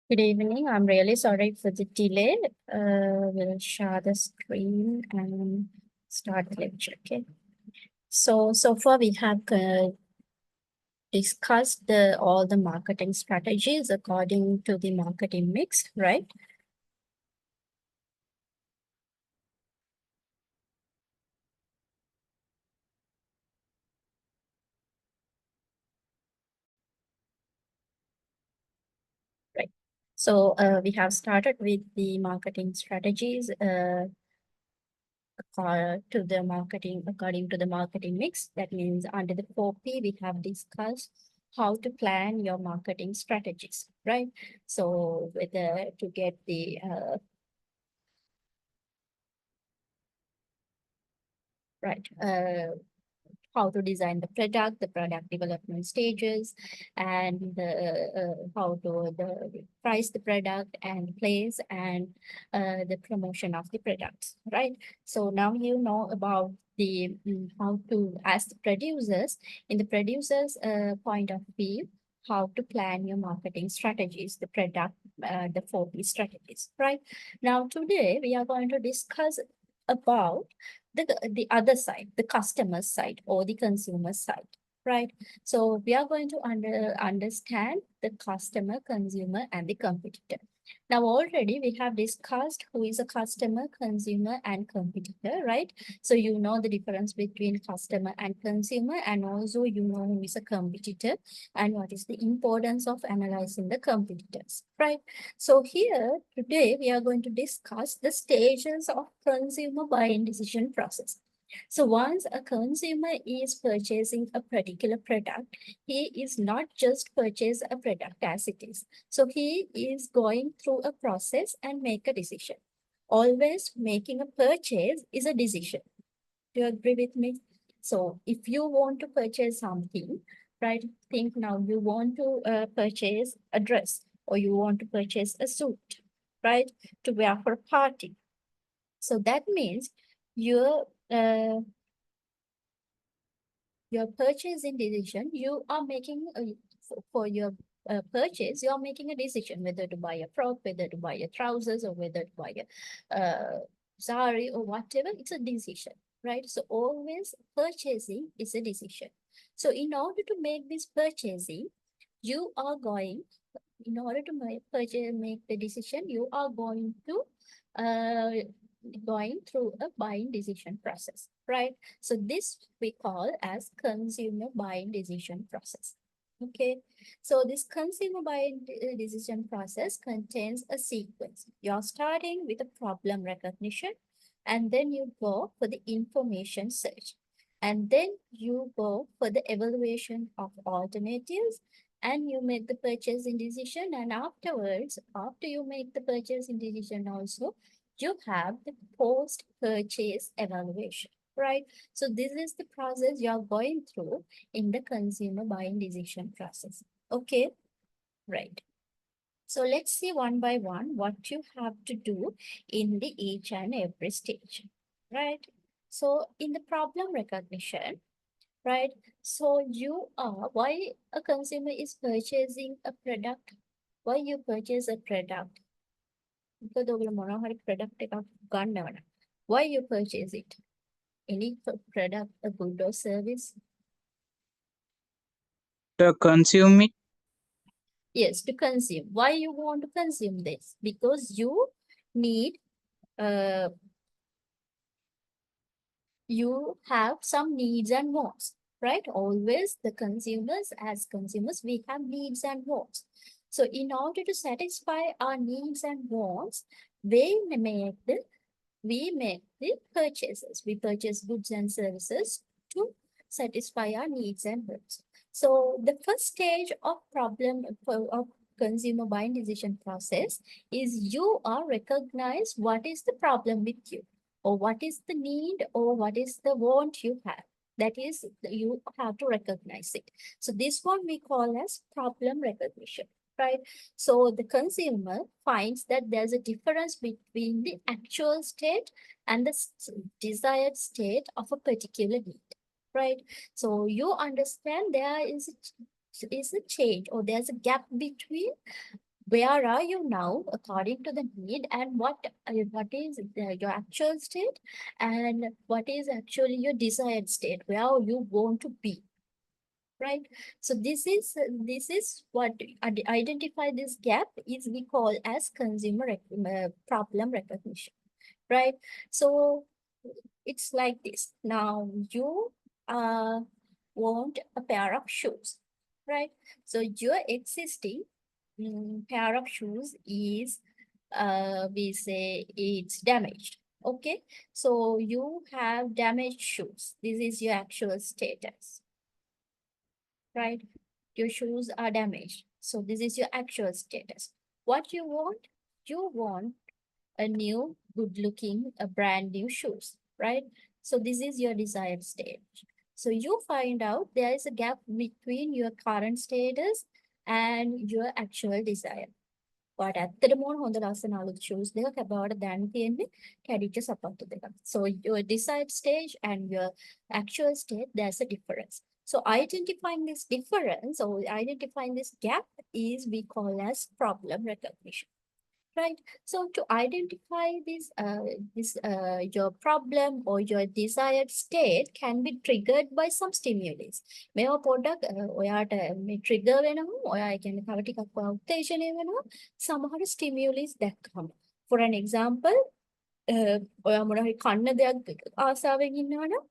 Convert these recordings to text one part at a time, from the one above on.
Good evening. I'm really sorry for the delay. We'll share the screen and start the lecture. Okay. So far we have discussed all the marketing strategies according to the marketing mix, right? Right. So we have started with the marketing strategies to the marketing according to the marketing mix. That means under the 4P, we have discussed how to plan your marketing strategies, right? So whether to get the right how to design the product development stages, and how to price the product and place and the promotion of the products, right? So now you know about the how to, as the producers, in the producers point of view, how to plan your marketing strategies, the product, the 4P strategies, right? Now today we are going to discuss about the other side, the customer side or the consumer side, right? So we are going to understand the customer, consumer, and the competitor. Now already we have discussed who is a customer, consumer, and competitor, right? So you know the difference between customer and consumer, and also you know who is a competitor and what is the importance of analyzing the competitors, right? So here today we are going to discuss the stages of consumer buying decision process. So once a consumer is purchasing a particular product, he is not just purchase a product as it is. So he is going through a process and make a decision. Always making a purchase is a decision. Do you agree with me? So if you want to purchase something, right, think now you want to purchase a dress or you want to purchase a suit, right, to wear for a party. So that means your uh, your purchasing decision, you are making for your purchase, you are making a decision whether to buy a frock, whether to buy a trousers, or whether to buy a sari or whatever. It's a decision, right? So always purchasing is a decision. So in order to make this purchasing, you are going, in order to make the decision, you are going to uh, going through a buying decision process, right? So this we call as consumer buying decision process. Okay, so this consumer buying decision process contains a sequence. You're starting with a problem recognition, and then you go for the information search, and then you go for the evaluation of alternatives, and you make the purchasing decision. And afterwards, after you make the purchasing decision also, you have the post-purchase evaluation, right? So this is the process you are going through in the consumer buying decision process. Okay, right. So let's see one by one what you have to do in the each and every stage, right? So in the problem recognition, right? So you are, why a consumer is purchasing a product? Why you purchase a product? Because ඔයගොල්ලෝ මොනවා හරි product එකක් ගන්නවනම්. Why you purchase it? Any product, a good or service? To consume it. Yes, to consume. Why you want to consume this? Because you need, you have some needs and wants, right? Always the consumers, as consumers, we have needs and wants. So in order to satisfy our needs and wants, we make the purchases. We purchase goods and services to satisfy our needs and wants. So the first stage of consumer buying decision process is you are recognize what is the problem with you, or what is the need, or what is the want you have. That is, you have to recognize it. So this one we call as problem recognition, right? So the consumer finds that there's a difference between the actual state and the desired state of a particular need, right? So you understand there is a change, or there's a gap between where are you now according to the need, and what is your actual state, and what is actually your desired state, where you want to be, right? So this is what identify this gap is we call as problem recognition, right? So it's like this. Now you uh want a pair of shoes, right? So your existing pair of shoes is we say it's damaged. Okay, so you have damaged shoes. This is your actual status, right? Your shoes are damaged. So this is your actual status. What you want? You want a new, good looking, a brand new shoes, right? So this is your desired state. So you find out there is a gap between your current status and your actual desire. But ඇත්තටම ඕන හොඳ ලස්සන අලුත් shoes දෙකක් අපවට දැන් තියෙන්නේ කැඩිච්ච සපත්තු දෙකක්. So your desired stage and your actual state, there's a difference. So identifying this difference or identifying this gap is we call as problem recognition. Right. So to identify your problem or your desired state can be triggered by some stimuli. මේවා පොඩ්ඩක් ඔයාට මේ trigger වෙනවා. ඔයා ඒ කියන්නේ තව ටිකක් ඔයා උත්තේජනය වෙනවා. සමහර stimulus දැක්කම. For an example, ඔයා මොනවා හරි කන්න දෙයක් ආසාවෙන් ඉන්නවනම්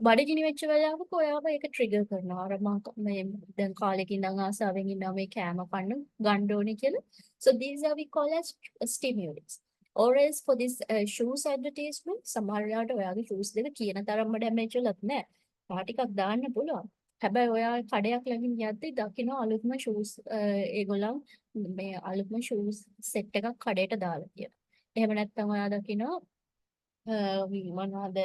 බඩගිනි වෙච්ච වෙලාවක ඔයාව ඒක ට්‍රිගර් කරනවා. අර මම මේ දැන් කාලෙක ඉඳන් ආසාවෙන් ඉන්නවා මේ කෑම කන්න ගන්න ඕනේ කියලා. So these are we call as stimulus. Or else for this shoes advertisement සමහර වෙලාවට ඔයාගේ shoes දෙක කියන තරම්ම damage වෙලත් නැහැ. පා ටිකක් දාන්න පුළුවන්. හැබැයි ඔයා කඩයක් ළඟින් යද්දි දකින්න අලුත්ම shoes ඒගොල්ලන් මේ අලුත්ම shoes set එකක් කඩේට දාලා තියෙනවා. එහෙම නැත්නම් ඔයා දකින්න මොනවද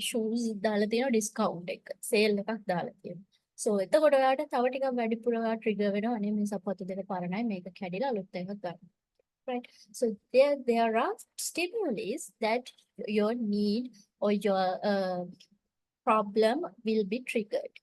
shoes දාලා තියෙනවා discount එක sale එකක් දාලා තියෙනවා. So එතකොට ඔයාට තව ටිකක් වැඩිපුර ඔයා trigger වෙනවා අනේ මේ සපත්තු දෙක පරණයි මේක කැඩිලා අලුත් එකක් ගන්න. Right? So there are stimuli that your need or your problem will be triggered.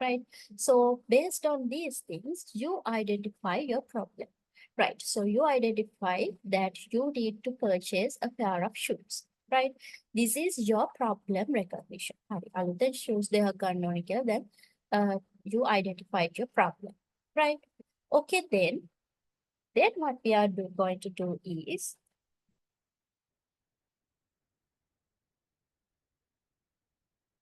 Right? So based on these things, you identify your problem. Right. So you identify that you need to purchase a pair of shoes. Right. This is your problem recognition. හරි. අලුතෙන් shoes දෙකක් ගන්න ඕනේ කියලා then you identified your problem. Right. Okay, then what we are going to do is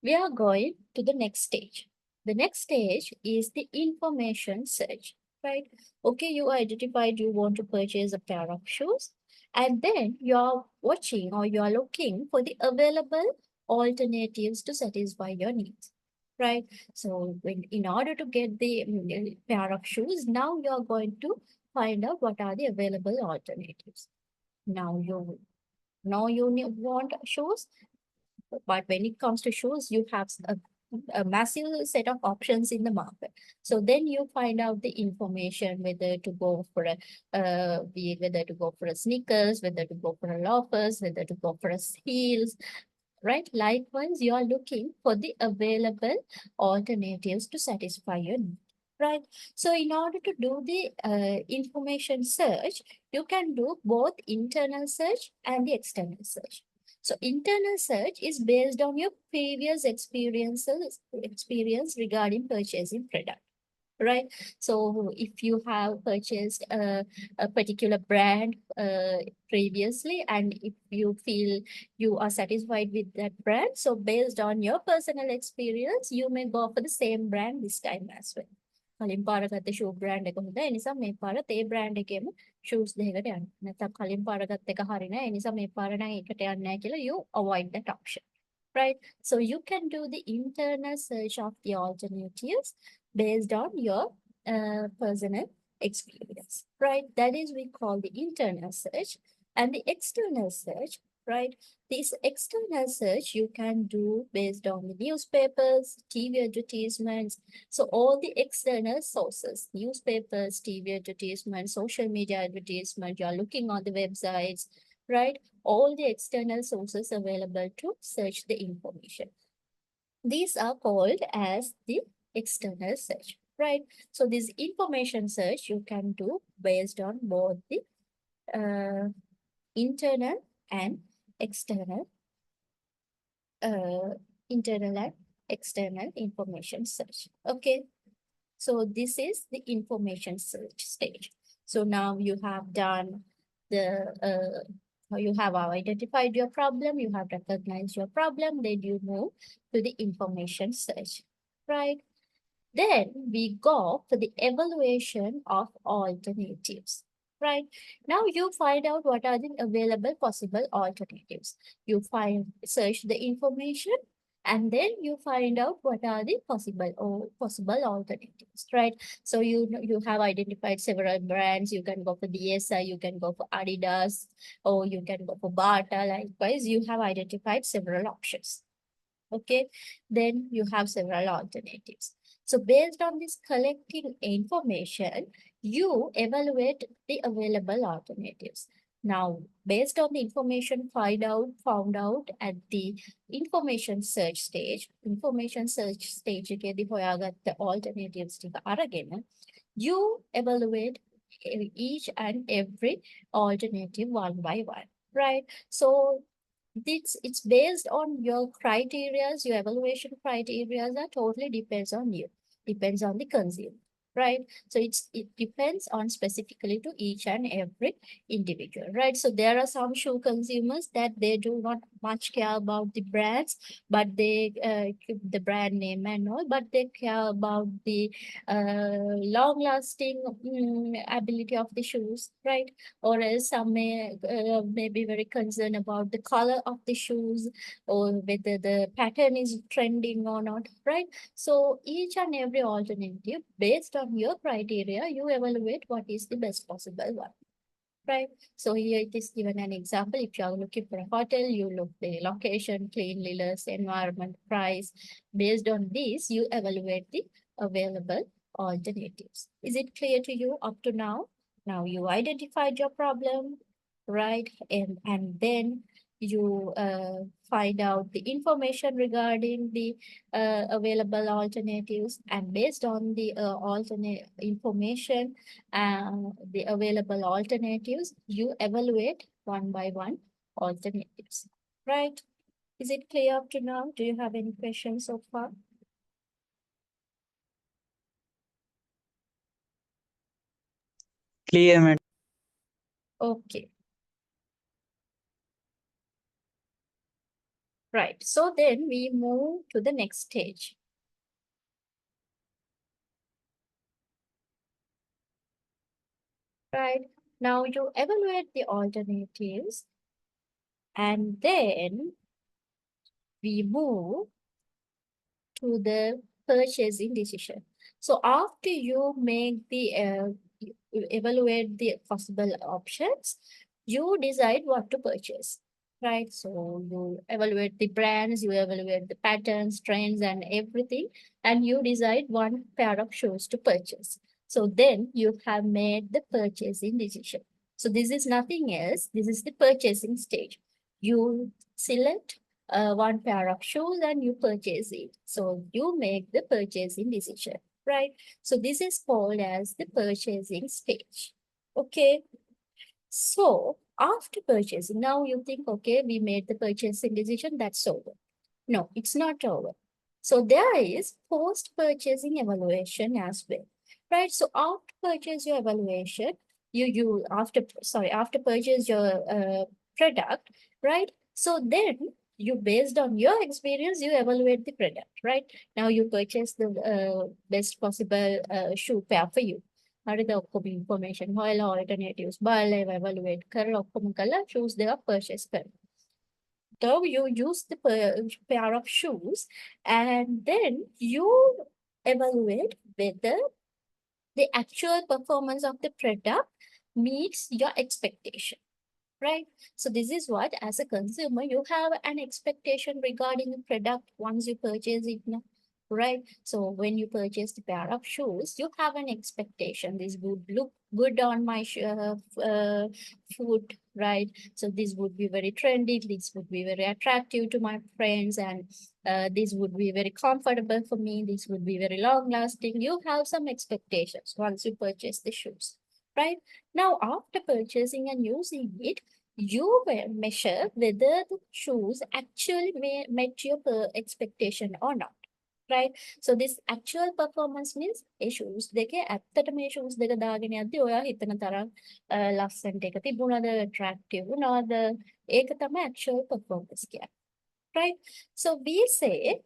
we are going to the next stage. The next stage is the information search, right? Okay, you identified you want to purchase a pair of shoes, and then you're watching or you're looking for the available alternatives to satisfy your needs, right? So in order to get the pair of shoes, now you're going to find out what are the available alternatives. Now you know you want shoes, but when it comes to shoes, you have a massive set of options in the market. So then you find out the information whether to go for whether to go for a sneakers, whether to go for a loafers, whether to go for a heels, right? Likewise, you are looking for the available alternatives to satisfy your need, right? So in order to do the information search, you can do both internal search and the external search. So internal search is based on your previous experience regarding purchasing product, right? So if you have purchased a particular brand previously, and if you feel you are satisfied with that brand, so based on your personal experience, you may go for the same brand this time as well. කලින් පාර ගත්ත shoe brand එක හොඳයි. ඒ නිසා මේ පාරත් ඒ brand එකේම shoes දෙකකට යන්න. නැත්නම් කලින් පාර ගත්ත එක හරි නෑ. ඒ නිසා මේ පාර නම් ඒකට යන්නේ නෑ කියලා you avoid that option. Right? So you can do the internal search of the alternatives based on your personal experience. Right? That is we call the internal search. And the external search, right? This external search you can do based on the newspapers, TV advertisements. So all the external sources, newspapers, TV advertisements, social media advertisements, you are looking on the websites, right? All the external sources available to search the information. These are called as the external search, right? So this information search you can do based on both the internal and external uh, internal and external information search. Okay, so this is the information search stage. So now you have done the you have identified your problem, you have recognized your problem, then you move to the information search, right? Then we go for the evaluation of alternatives, right? Now you find out what are the available possible alternatives. You search the information and then you find out what are the possible alternatives, right? So you have identified several brands. You can go for DSI, you can go for Adidas, or you can go for Bata. Likewise, you have identified several options. Okay, then you have several alternatives. So based on this collecting information, you evaluate the available alternatives. Now, based on the information found out at the information search stage එකේදී හොයාගත්ත alternatives ටික අරගෙන you evaluate each and every alternative one by one, right? So it's based on your criterias, your evaluation criterias are totally depends on you, depends on the consumer, right? So it depends on specifically to each and every individual, right? So there are some shoe consumers that they do not much care about the brands, but they keep the brand name and all, but they care about the long lasting ability of the shoes, right? Or else some may be very concerned about the color of the shoes or whether the pattern is trending or not, right? So each and every alternative based on your criteria, you evaluate what is the best possible one, right? So here it is given an example. If you are looking for a hotel, you look the location, cleanliness, environment, price. Based on this, you evaluate the available alternatives. Is it clear to you up to now? Now you identified your problem, right? And then you find out the information regarding the available alternatives, and based on the alternate information the available alternatives, you evaluate one by one alternatives, right? Is it clear up to now? Do you have any questions so far? Clear, madam. Okay. Right. So then we move to the next stage. Right. Now you evaluate the alternatives and then we move to the purchasing decision. So after you make the you evaluate the possible options, you decide what to purchase, right? So you evaluate the brands, you evaluate the patterns, trends, and everything, and you decide one pair of shoes to purchase. So then you have made the purchasing decision. So this is nothing else. This is the purchasing stage. You select one pair of shoes and you purchase it. So you make the purchasing decision, right? So this is called as the purchasing stage. Okay. So after purchasing, now you think, okay, we made the purchasing decision, that's over. No, it's not over. So there is post-purchasing evaluation as well, right? So after purchase your evaluation, after purchase your product, right? So then you, based on your experience, you evaluate the product, right? Now you purchase the best possible shoe pair for you. හරිද ඔක්කොම information හොයලා alternatives බලලා evaluate කරලා ඔක්කොම කරලා shoes දෙකක් purchase කරනවා. So you use the pair of shoes and then you evaluate whether the actual performance of the product meets your expectation, right? So this is what, as a consumer, you have an expectation regarding the product once you purchase it now, right? So when you purchase the pair of shoes, you have an expectation. This would look good on my food, right? So this would be very trendy, this would be very attractive to my friends, and this would be very comfortable for me, this would be very long lasting. You have some expectations once you purchase the shoes, right? Now, after purchasing and using it, you will measure whether the shoes actually met your expectation or not, right? So this actual performance means A shoes දෙකේ ඇත්තට මේ shoes දෙක දාගෙන යද්දි ඔයා හිතන තරම් ලස්සනට එක තිබුණාද, attractive වුණාද, ඒක තමයි actual performance කියන්නේ, right? So we say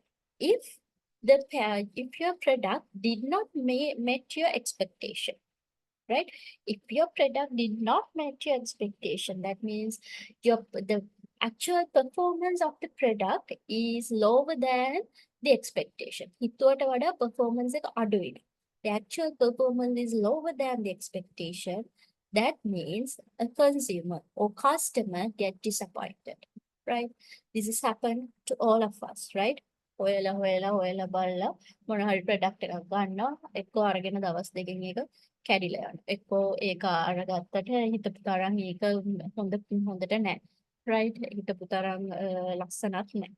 if the pair, if your product did not met your expectation, right? If your product did not meet your expectation, that means the actual performance of the product is lower than the expectation. හිතුවට වඩා performance එක අඩුයි. The actual performance is lower than the expectation. That means a consumer or customer get disappointed, right? This has happened to all of us, right? හොයලා බලලා මොන හරි product එකක් ගන්නවා, එක්ක අරගෙන දවස් දෙකකින් ඒක කැඩිලා යනවා. එක්කෝ ඒක අරගත්තට හිතපු තරම් ඒක හොඳට නැහැ. Right? හිතපු තරම් ලස්සනක් නැහැ.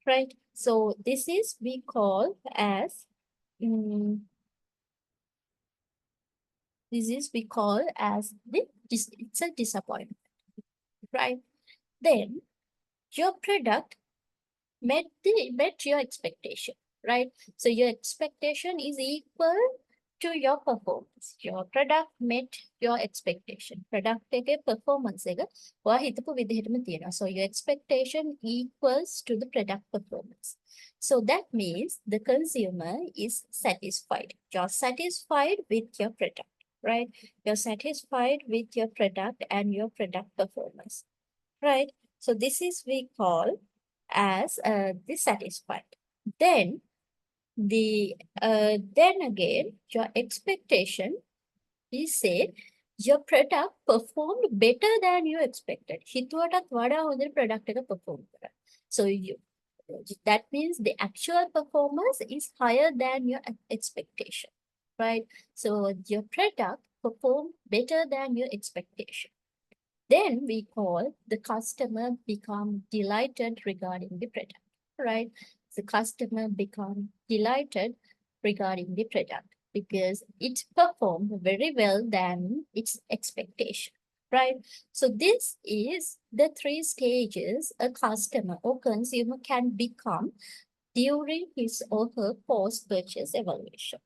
Right? So this is we call as it's a disappointment, right? Then your product met your expectation, right? So your expectation is equal to your performance. Your product met your expectation. Product එකේ performance එක ඔයා හිතපු විදිහටම තියෙනවා. So your expectation equals to the product performance. So that means the consumer is satisfied. You're satisfied with your product, right? You're satisfied with your product and your product performance, right? So this is we call as dissatisfied. Then then again, your expectation, we say your product performed better than you expected. හිතුවටත් වඩා හොඳට product එක perform කරා. So that means the actual performance is higher than your expectation, right? So your product performed better than your expectation. Then we call the customer become delighted regarding the product, right? The customer become delighted regarding the product because it performed very well than its expectation, right? So this is the 3 stages a customer or consumer can become during his or her post-purchase evaluation.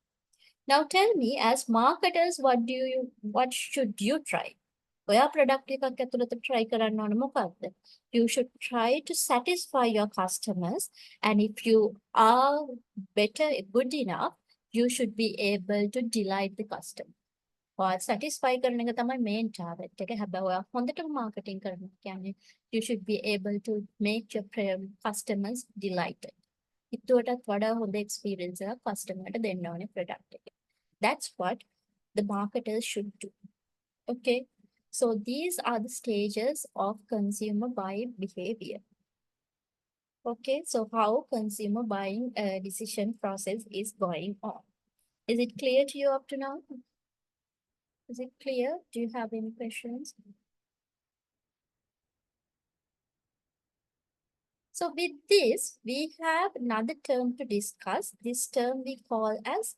Now tell me, as marketers, what should you try? ඔයා product එකක් ඇතුළත try කරන්න ඕන මොකක්ද? You should try to satisfy your customers, and if you are good enough, you should be able to delight the customer. ඔයා satisfy කරන එක තමයි main target එක. හැබැයි ඔයා හොඳටම marketing කරනවා කියන්නේ you should be able to make your customers delighted. හිතුවටත් වඩා හොඳ experience එකක් customer ට දෙන්න ඕනේ product එක. That's what the marketers should do. Okay. So these are the stages of consumer buying behavior. Okay, so how consumer buying decision process is going on. Is it clear to you up to now? Is it clear? Do you have any questions? So with this, we have another term to discuss. This term we call as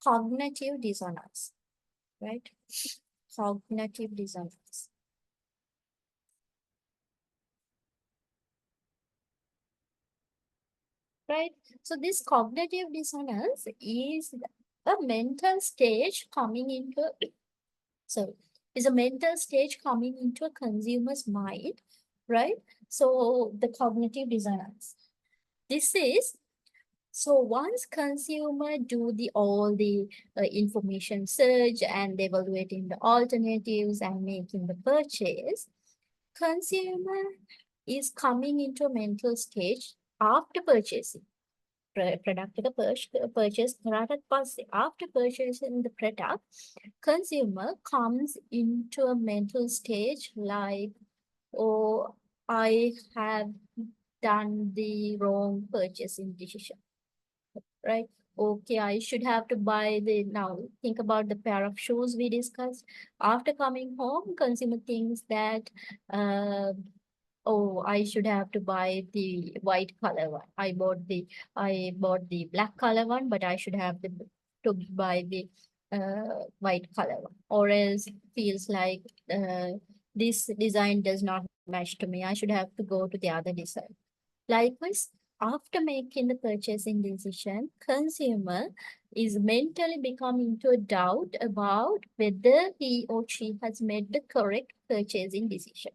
cognitive dissonance, right? Cognitive dissonance. Right? So this cognitive dissonance is a mental stage coming into a consumer's mind, right? So the cognitive dissonance. This is so once consumer do all the information search and evaluating the alternatives and making the purchase, consumer is coming into a mental stage after purchasing. Product purchase after purchasing the product, consumer comes into a mental stage like, oh, I have done the wrong purchasing decision, right? okay, I should have to buy the, now think about the pair of shoes we discussed. After coming home, consumer thinks that, uh, oh, I should have to buy the white color one. I bought the black color one, but I should have to buy the white color one. Or else feels like this design does not match to me. I should have to go to the other design. Likewise, after making the purchasing decision, consumer is mentally becoming into a doubt about whether he or she has made the correct purchasing decision.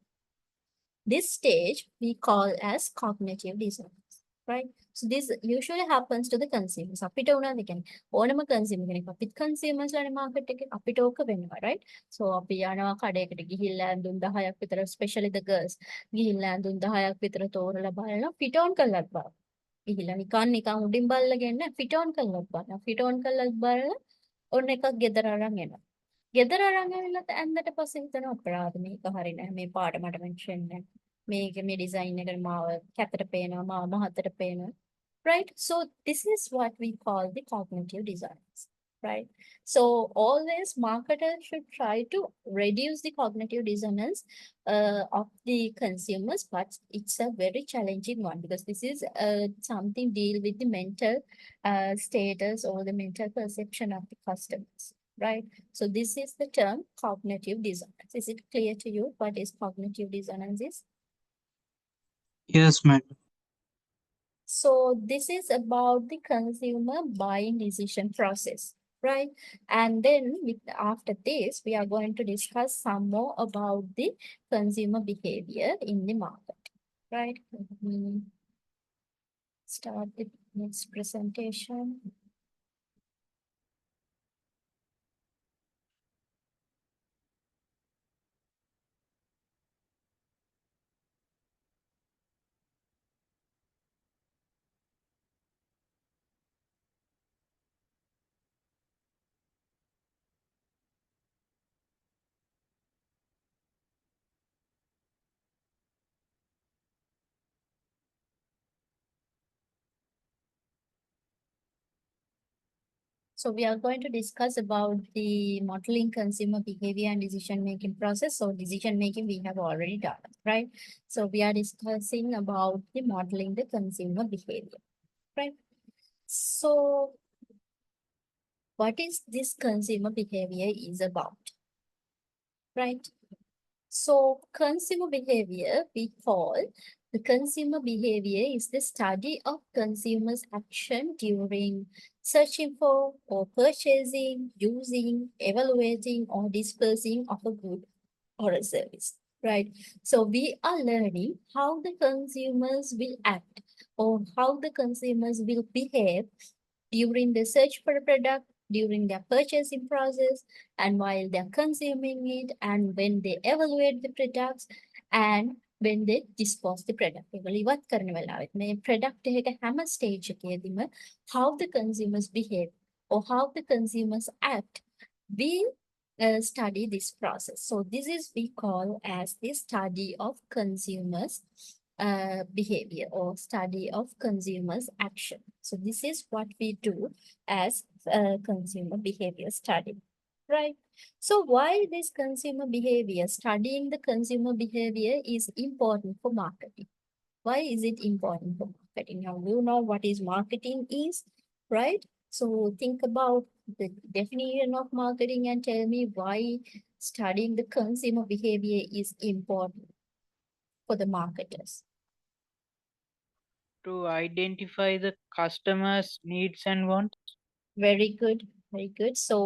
This stage we call as cognitive dissonance, right? So this usually happens to the consumers. අපිට උනන්ද කියන්නේ ඕනම consumer කෙනෙක් අපිත් consumers ලානේ market එකේ අපිට ඕක වෙනවා, right? So අපි යනවා කඩේකට ගිහිල්ලා ඇඳුම් 10ක් විතර especially the girls ගිහිල්ලා ඇඳුම් 10ක් විතර තෝරලා බලලා fit on කරලත් බලනවා. ගිහිල්ලා නිකන් උඩින් බල්ලා ගෙන්න fit on කරලත් බලනවා. fit on කරලත් බලලා ඔන්න එකක් ගෙදර අරන් එනවා. ගෙදර අරන් ඇවිල්ලා ඇඳට පස්සේ හිතනවා අපරාධ මේක හරි නෑ මේ පාට මට මෙන්ෂන් නෑ මේ ඩිසයින් එකට මාව කැතට පේනවා මාව මහතට පේනවා, right? So this is what we call the cognitive dissonance, right? So always marketers should try to reduce the cognitive dissonance of the consumers, but it's a very challenging one because this is something deal with the mental status or the mental perception of the customers, right? So this is the term cognitive dissonance. Is it clear to you what is cognitive dissonance is? Yes, madam. So this is about the consumer buying decision process, right? And then after this, we are going to discuss some more about the consumer behavior in the market, right? Let me start the next presentation. So we are going to discuss about the modeling consumer behavior and decision-making process. So decision-making we have already done, right? So we are discussing about the modeling the consumer behavior, right? So what is this consumer behavior is about, right? So consumer behavior, we call the consumer behavior is the study of consumers' action during searching for or purchasing, using, evaluating, or dispersing of a good or a service, right? So we are learning how the consumers will act or how the consumers will behave during the search for a product, during their purchasing process, and while they're consuming it, and when they evaluate the products, and when they dispose the product. ඒගොල්ලෝ ඉවත් කරන වෙලාවෙත් මේ product එක හැම stage එකේදීම how the consumers behave or how the consumers act, we study this process. So this is we call as the study of consumers behavior or study of consumers action. So this is what we do as consumer behavior study, right? So why this consumer behavior, studying the consumer behavior is important for marketing? Why is it important for marketing? Now you know what is marketing is, right? So think about the definition of marketing and tell me why studying the consumer behavior is important for the marketers. To identify the customer's needs and wants. Very good, very good. So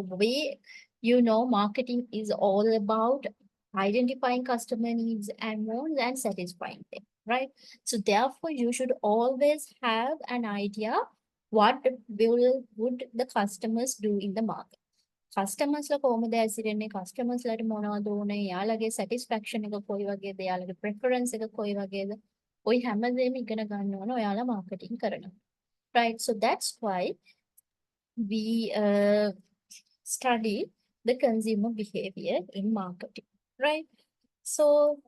marketing is all about identifying customer needs and wants and satisfying them, right? So therefore, you should always have an idea what would the customers do in the market. කස්ටමර්ස්ලා කොහොමද ඇසිරෙන්නේ, කස්ටමර්ස්ලාට මොනවද ඕනේ, එයාලගේ satisfaction එක කොයි වගේද, එයාලගේ preference එක කොයි වගේද, ඔය හැමදේම ඉගෙන ගන්න ඕන ඔයාලා මාකටිංగ్ කරනවා, right? So that's why we study the consumer behavior in marketing, right? So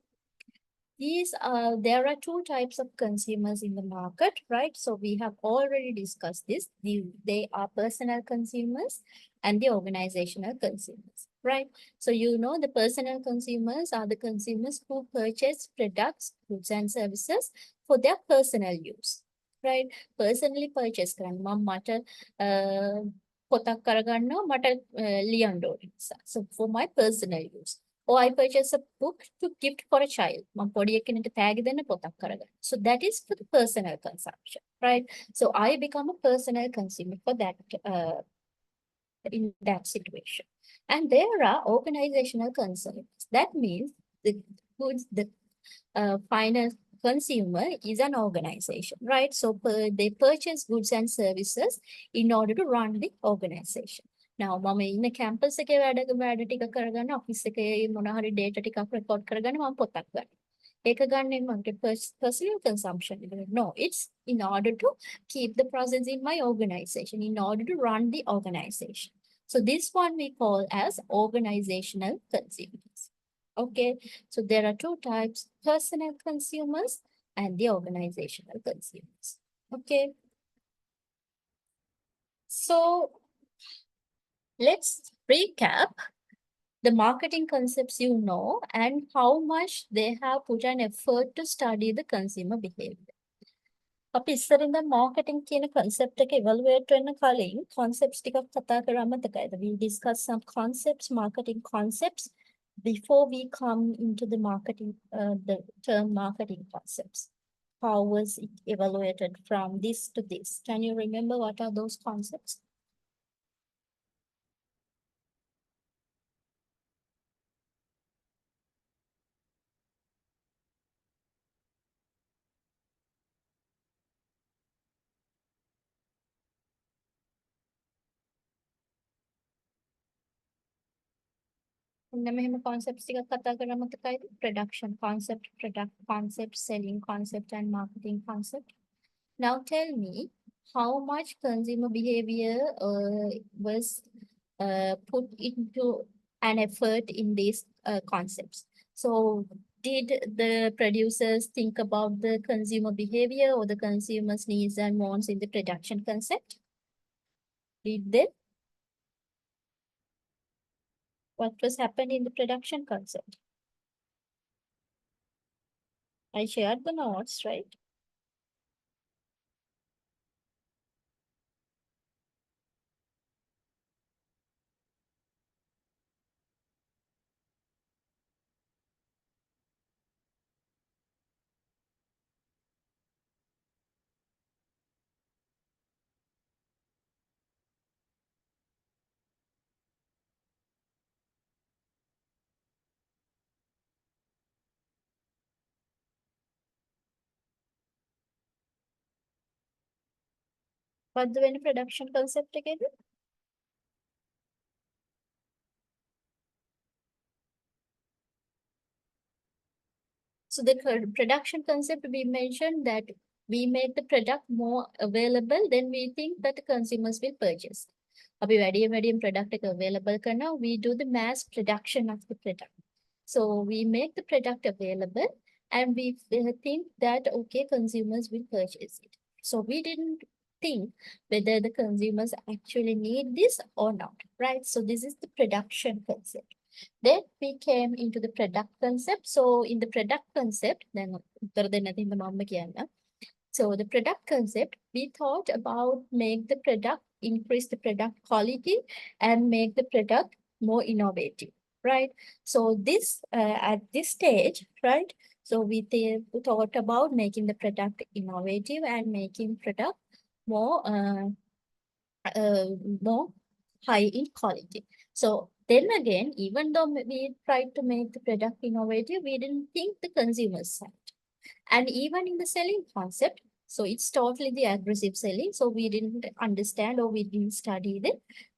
there are two types of consumers in the market, right? So we have already discussed this. They are personal consumers and the organizational consumers, right? So you know the personal consumers are the consumers who purchase products, goods and services for their personal use, right? Personally purchase කරන්න මම මට පොතක් කරගන්නවා මට ලියන්න ඕනේ නිසා. So for my personal use. Or I purchase a book to gift for a child. මම පොඩි එකෙකුට tag දෙන්න පොතක් කරගන්න. So that is for the personal consumption, right? So I become a personal consumer for that in that situation. And there are organizational consumers. That means the final consumer is an organization, right? So they purchase goods and services in order to run the organization. Now, මම ඉන්න campus එකේ වැඩ ටික කරගන්න office එකේ මොන හරි data ටිකක් record කරගන්න මම පොතක් ගන්න. ඒක ගන්නේ මගේ personal consumption. No, it's in order to keep the process in my organization, in order to run the organization. So this one we call as organizational consumers. Okay, so there are two types, personal consumers and the organizational consumers. Okay, so let's recap the marketing concepts you know and how much they have put an effort to study the consumer behavior. අපි ඉස්සරින්ද marketing කියන concept එක evaluate වෙන්න කලින් concepts ටිකක් කතා කරා මතකයිද? We discussed some concepts, marketing concepts before we come into the marketing, the term marketing concepts. How was it evaluated from this to this? Can you remember what are those concepts? ඔන්න මෙහෙම concepts ටිකක් කතා කරා මතකයිද? Production concept, product concept, selling concept and marketing concept. Now tell me how much consumer behavior was put into an effort in these concepts. So did the producers think about the consumer behavior or the consumer's needs and wants in the production concept? Did they? What was happening in the production concept? I shared the notes, right? What the production concept again? So the production concept we mentioned that we make the product more available, then we think that the consumers will purchase. අපි වැඩියෙන් product එක available කරනවා, we do the mass production of the product. So we make the product available and we think that okay, consumers will purchase it. So we didn't think whether the consumers actually need this or not, right? So this is the production concept. Then we came into the product concept. So in the product concept, then so the product concept, we thought about make the product, increase the product quality and make the product more innovative, right? So this at this stage, right? So we thought about making the product innovative and making product more more high in quality. So then again, even though we tried to make the product innovative, we didn't think the consumer side. And even in the selling concept, so it's totally the aggressive selling. So we didn't understand or we didn't study the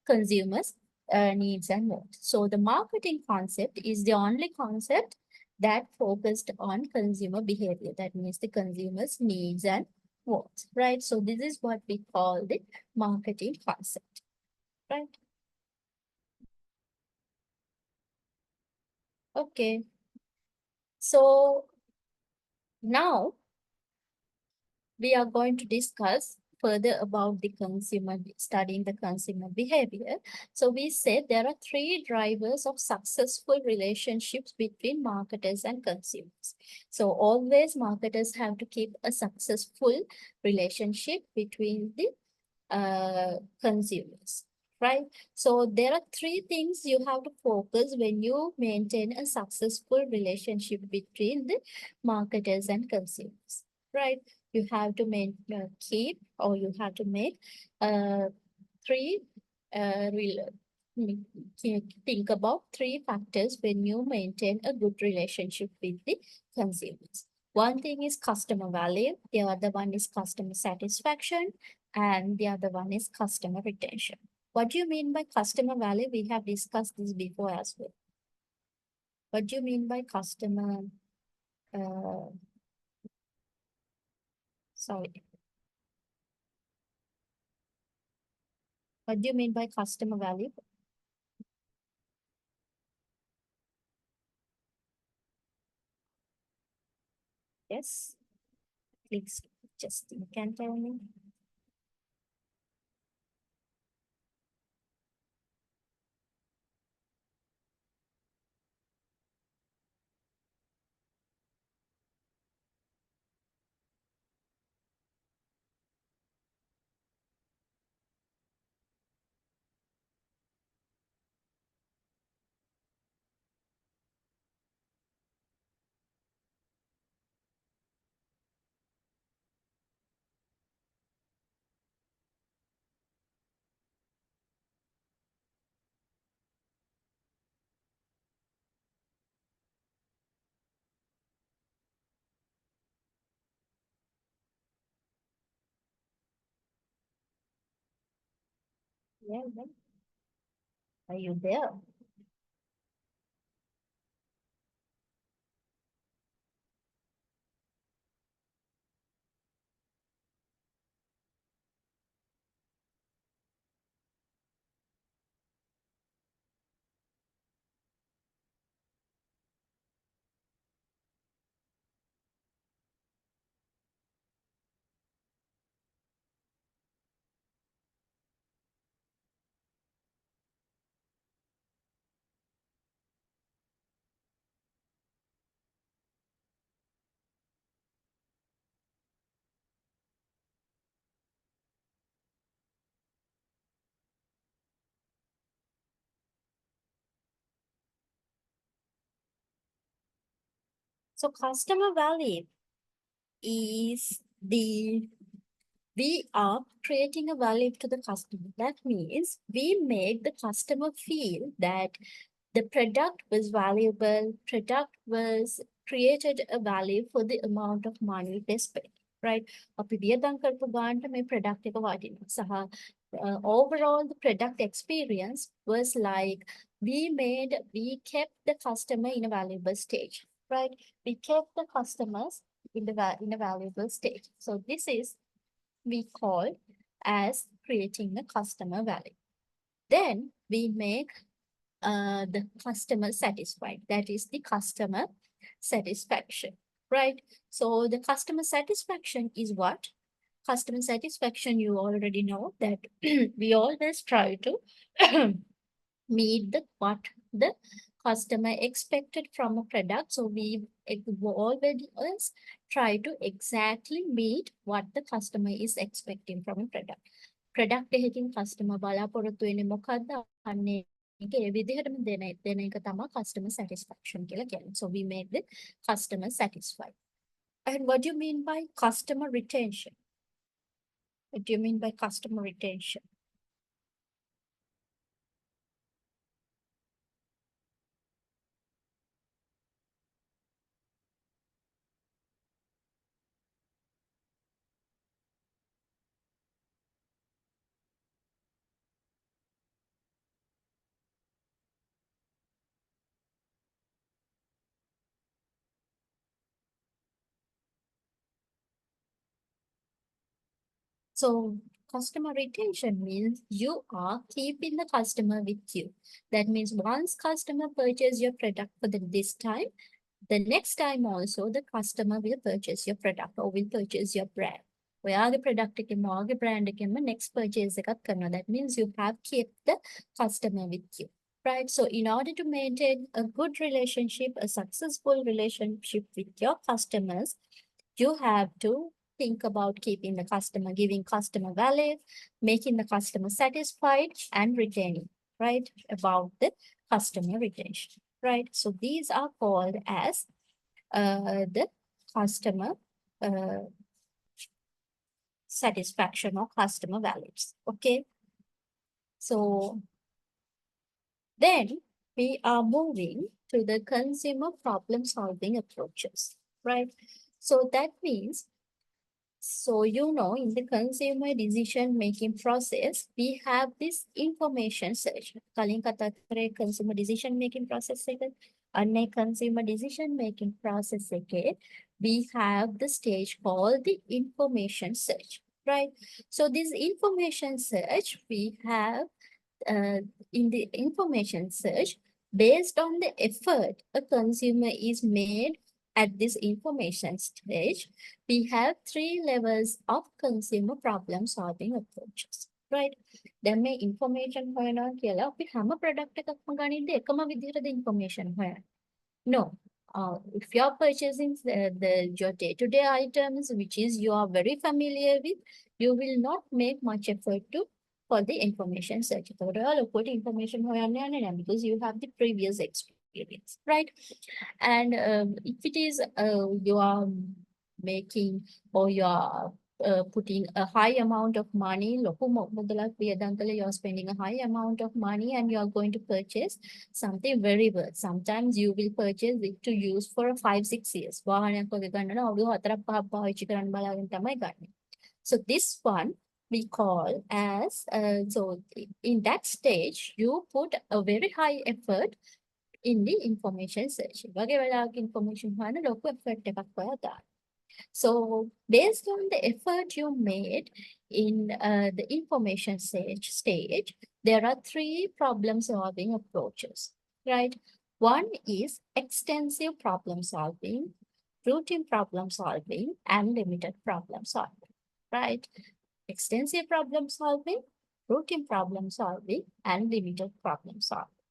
consumers' needs and wants. So the marketing concept is the only concept that focused on consumer behavior. That means the consumer's needs and wants, right? So this is what we call the marketing concept, right? Okay. So Now, we are going to discuss further about the consumer, studying the consumer behavior. So we said there are three drivers of successful relationships between marketers and consumers. So always marketers have to keep a successful relationship between the consumers, right? So there are three things you have to focus when you maintain a successful relationship between the marketers and consumers, right? You have to keep, or you have to make three real think about three factors when you maintain a good relationship with the consumers. One thing is customer value, the other one is customer satisfaction, and the other one is customer retention. What do you mean by customer value? We have discussed this before as well. What do you mean by customer? Uh, sorry. What do you mean by customer value? Yes, please just you can tell me. Yeah, yeah. Are you there? So customer value is we are creating a value to the customer. That means we make the customer feel that the product was valuable, product was created a value for the amount of money they spent, right? අපි වියදම් කරපු ගානට මේ product එක වටිනවා. සහ overall the product experience was like we kept the customer in a valuable stage, right? We kept the customers in a valuable stage. So this is we call as creating a customer value. Then we make the customer satisfied. That is the customer satisfaction, right? So the customer satisfaction is what? Customer satisfaction, you already know that we always try to meet what the customer expected from a product. So we always try to exactly meet what the customer is expecting from a product. Product එකකින් customer බලාපොරොත්තු වෙන්නේ මොකද්ද? අන්න ඒක ඒ විදිහටම දෙන එක තමයි customer satisfaction කියලා කියන්නේ. So we make the customer satisfied. And what do you mean by customer retention? What do you mean by customer retention? So customer retention means you are keeping the customer with you. That means once customer purchase your product for this time, the next time also the customer will purchase your product or will purchase your brand. ඔයාගේ product එකෙන්ම ඔයාගේ brand එකෙන්ම next purchase එකක් කරනවා. That means you have kept the customer with you. Right. So in order to maintain a good relationship, a successful relationship with your customers, you have to think about keeping the customer, giving customer value, making the customer satisfied and retaining, right? About the customer retention, right? So these are called as the customer uh, satisfaction or customer values, okay? So then we are moving to the consumer problem solving approaches, right? So that means, so in the consumer decision making process, we have this information search. Kalian kata kare consumer decision making process එක අනේ consumer decision making process එකේ we have the stage called the information search, right? So this information search we have in the information search, based on the effort a consumer is made at this information stage, we have 3 levels of consumer problem solving approaches, right? දැන් මේ information හොයනවා කියලා අපි හැම product එකක්ම ගනිද්දී එකම විදිහටද information හොයන්නේ? No. If you are purchasing your day-to-day items, which is you are very familiar with, you will not make much effort to for the information search. එතකොට ඔයාලා ලොකුවට information හොයන්න යන්නේ නැහැ because you have the previous experience, right? And if it is you are making or you are putting a high amount of money, ලොකු මුදලක් වියදම් කරලා you are spending a high amount of money and you are going to purchase something very worth. Sometimes you will purchase it to use for 5-6 years. වාහනයක් වගේ ගන්න නම් අවුරුදු 4-5 පාවිච්චි කරන්න බලාගෙන තමයි ගන්න. So this one we call as, so in that stage, you put a very high effort in the information search. වගේ වෙලාවක information හොයන ලොකු effort එකක් ඔයා දාන්න. So based on the effort you made in the information search stage, there are 3 problem solving approaches, right? One is extensive problem solving, routine problem solving, and limited problem solving, right? Extensive problem solving, routine problem solving, and limited problem solving.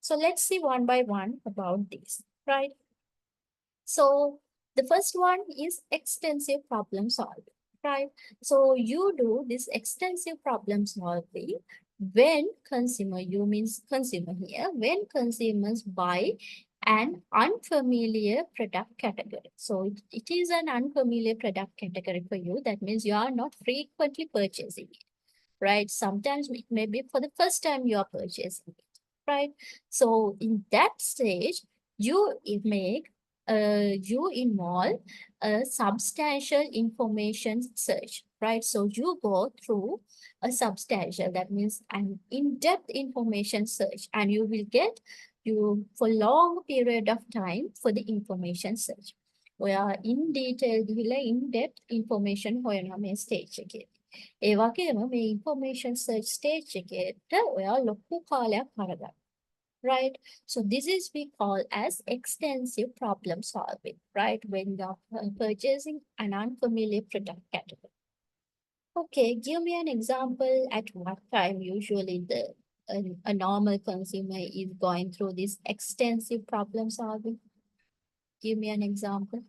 So let's see one by one about this, right? So the first one is extensive problem solving, right? So you do this extensive problem solving when consumer, you means consumer here, when consumers buy an unfamiliar product category. So it is an unfamiliar product category for you. That means you are not frequently purchasing it, right? Sometimes it may be for the first time you are purchasing it, right? So in that stage, you involve a substantial information search, right? So you go through a substantial, that means an in-depth information search, and you will get you for long period of time for the information search. We are in detail, in-depth information හොයනවා මේ stage එකේ. ඒ වගේම මේ information search stage එකේට ඔයා ලොකු කාලයක් හරගන්න. Right? So this is we call as extensive problem solving, right? When you're purchasing an unfamiliar product category. Okay, give me an example at what time usually a normal consumer is going through this extensive problem solving. Give me an example.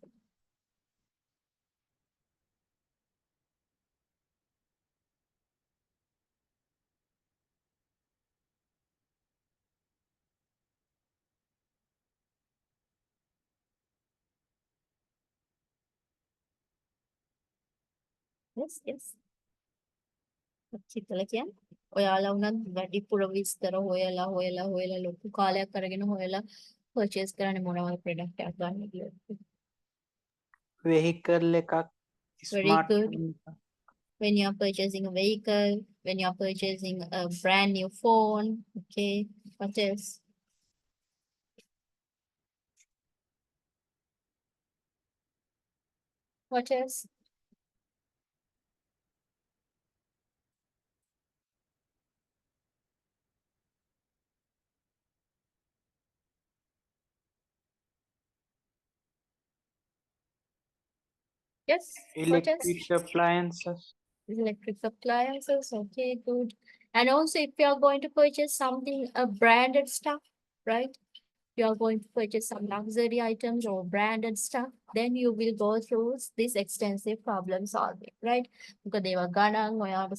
Yes. හිතලා කියන්න. ඔයාලා උනත් වැඩිපුර විස්තර හොයලා ලොකු කාලයක් අරගෙන හොයලා purchase කරන්නේ මොන වගේ product එකක් ගන්න කියලා. vehicle එකක් Very smart good. phone එකක්. When you're purchasing a vehicle, when you're purchasing a brand new phone, okay, what else? What else? Yes, what else? Electric appliances. Electric appliances, okay, good. And also, if you are going to purchase something, a branded stuff, right? You are going to purchase some luxury items or branded stuff, then you will go through this extensive problem solving, right? Because they were gonna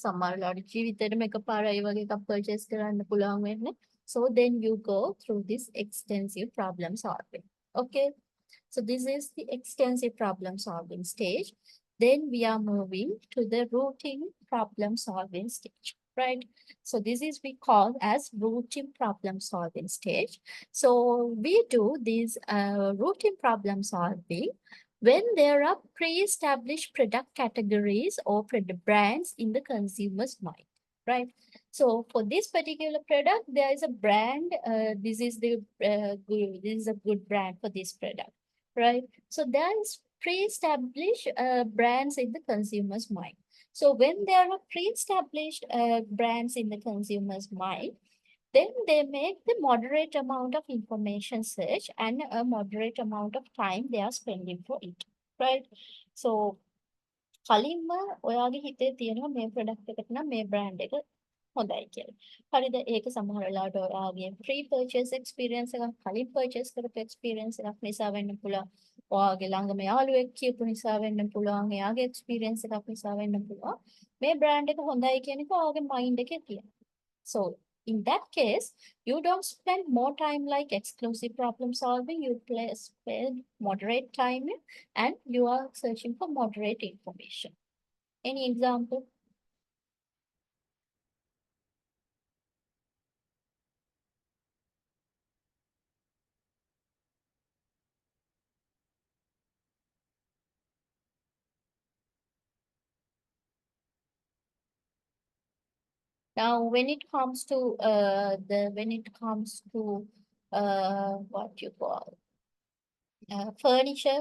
සමහරලාට ජීවිතේටම එකපාර ඒ වගේ එකක් purchase කරන්න පුළුවන් වෙන්නේ. So then you go through this extensive problem solving. Okay. So this is the extensive problem solving stage. Then we are moving to the routine problem solving stage, right? So this is we call as routine problem solving stage. So we do this routine problem solving when there are pre-established product categories or product brands in the consumer's mind, right? So for this particular product, there is a brand. This is the this is a good brand for this product, right? So there is pre-established brands in the consumer's mind. So when there are pre-established brands in the consumer's mind, then they make the moderate amount of information search and a moderate amount of time they are spending for it, right? So කලින්ම ඔයාගේ හිතේ තියෙනවා මේ product එකට නම් මේ brand එක හොඳයි කියලා. හරිද? ඒක සමහර වෙලාවට ඔයාගේ free purchase experience එකක් කලින් purchase කරපු experience එකක් නිසා වෙන්න පුළුවන්. ඔයාගේ ළඟම යාළුවෙක් කියපු නිසා වෙන්න පුළුවන්. එයාගේ experience එකක් නිසා වෙන්න පුළුවන්. මේ brand එක හොඳයි කියන එක ඔයාගේ mind එකේ තියෙනවා. So in that case, you don't spend more time like exclusive problem solving. You spend moderate time and you are searching for moderate information. Any example? Now, when it comes to what you call furniture.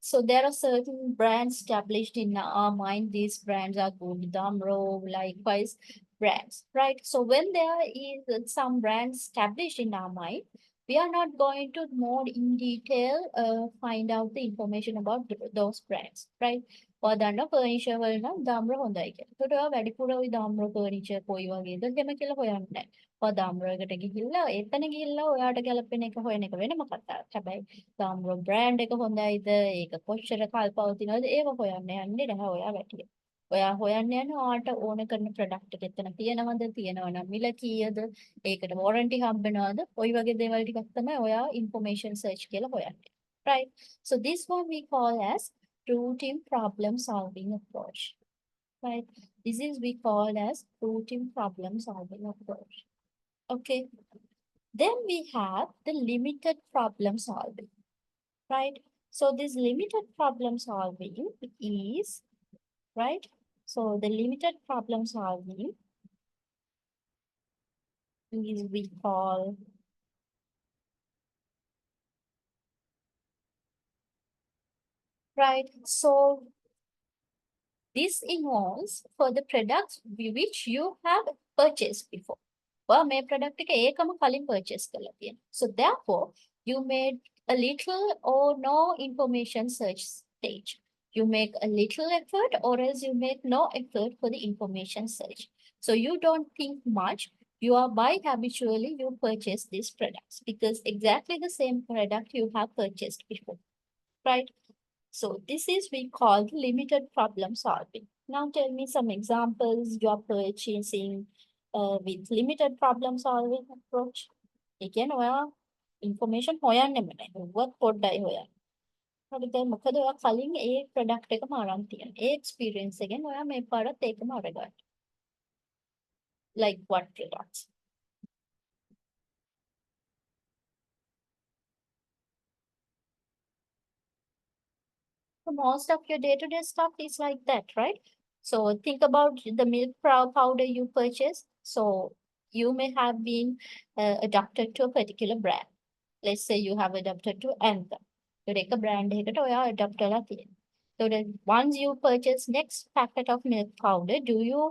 So there are certain brands established in our mind. These brands are good, Damro, likewise brands, right? So when there is some brands established in our mind, we are not going to more in detail find out the information about those brands, right? ඔයාදන්න furniture වල නම් දාම්ර හොඳයි කියලා. ඒකට ඔයා වැඩිපුර ওই දාම්ර furniture කොයි වගේද එහෙම කියලා හොයන්නේ නැහැ. ඔයා දාම්ර එකට ගිහිල්ලා එතන ගිහිල්ලා ඔයාට ගැලපෙන එක හොයන එක වෙනම කතාවක්. හැබැයි දාම්ර බ්‍රෑන්ඩ් එක හොඳයිද ඒක කොච්චර කල් පවතිනවද ඒව හොයන්න යන්නේ නැහැ ඔයා වැටිය. ඔයා හොයන්න යන්නේ ඔයාට ඕන කරන ප්‍රොඩක්ට් එක එතන තියෙනවද තියෙනව නම් මිල කීයද ඒකට වොරන්ටි හම්බෙනවද ඔය වගේ දේවල් ටිකක් තමයි ඔයා ඉන්ෆර්මේෂන් සර්ච් කියලා හොයන්නේ. Right? So this one we call as routine problem solving approach, right? This is we call as routine problem solving approach. Okay. Then we have the limited problem solving, right? So this limited problem solving is, right? So the limited problem solving is we call, right? So this involves for the products which you have purchased before. Well, may product එක ඒකම කලින් purchase කරලා තියෙනවා. So therefore, you made a little or no information search stage. You make a little effort or else you make no effort for the information search. So you don't think much. You are by habitually you purchase these products because exactly the same product you have purchased before, right? So this is we call limited problem solving. Now tell me some examples you are purchasing with limited problem solving approach. Again, ඔයා information හොයන්නෙම නැහැ. ඔවත් පොඩ්ඩයි හොයන්න. හරිද? මොකද ඔයා කලින් ඒ product එකම අරන් තියෙන. ඒ experience එකෙන් ඔයා මේ පාරත් ඒකම අරගන්න. Like what products? So most of your day-to-day stuff is like that, right? So think about the milk powder you purchase. So you may have been adapted to a particular brand. Let's say you have adapted to Anthem. You take a brand එකට ඔයා adopt කරලා තියෙනවා. So then once you purchase next packet of milk powder, do you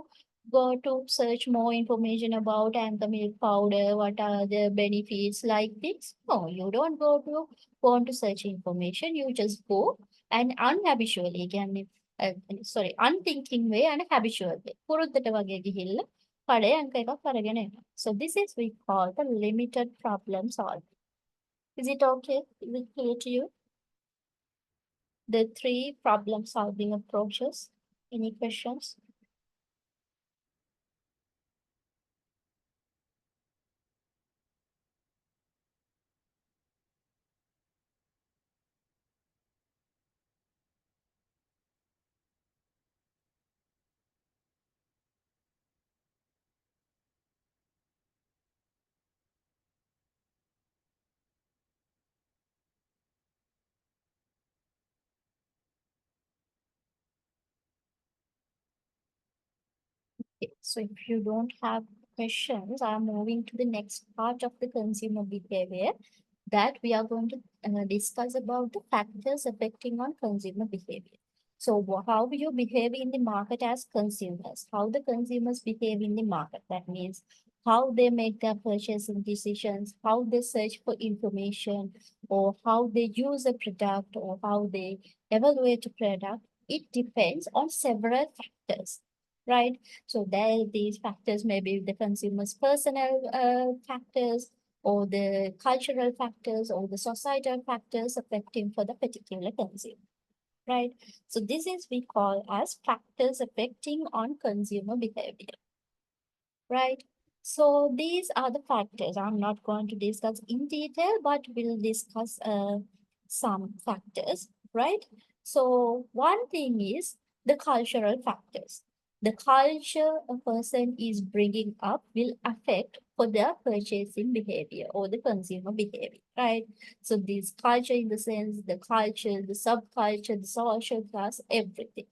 go to search more information about Anthem milk powder? What are the benefits like this? No, you don't go to want to search information. You just go and unhabitually කියන්නේ sorry unthinking way and habitual way පුරුද්දට වගේ ගිහිල්ලා කඩේ අංක එකක් අරගෙන එනවා. So this is we call the limited problem solving. Is it okay? Is it clear to you? The three problem solving approaches. Any questions? Okay, so if you don't have questions, I'm moving to the next part of the consumer behavior that we are going to discuss about the factors affecting on consumer behavior. So how you behave in the market as consumers, how the consumers behave in the market. That means how they make their purchasing decisions, how they search for information, or how they use a product, or how they evaluate a product. It depends on several factors, right? So there, these factors may be the consumer's personal factors, or the cultural factors, or the societal factors affecting for the particular consumer, right? So this is we call as factors affecting on consumer behavior, right? So these are the factors. I'm not going to discuss in detail, but we'll discuss some factors, right? So one thing is the cultural factors. The culture a person is bringing up will affect for their purchasing behavior or the consumer behavior, right? So this culture in the sense, the culture, the subculture, the social class, everything,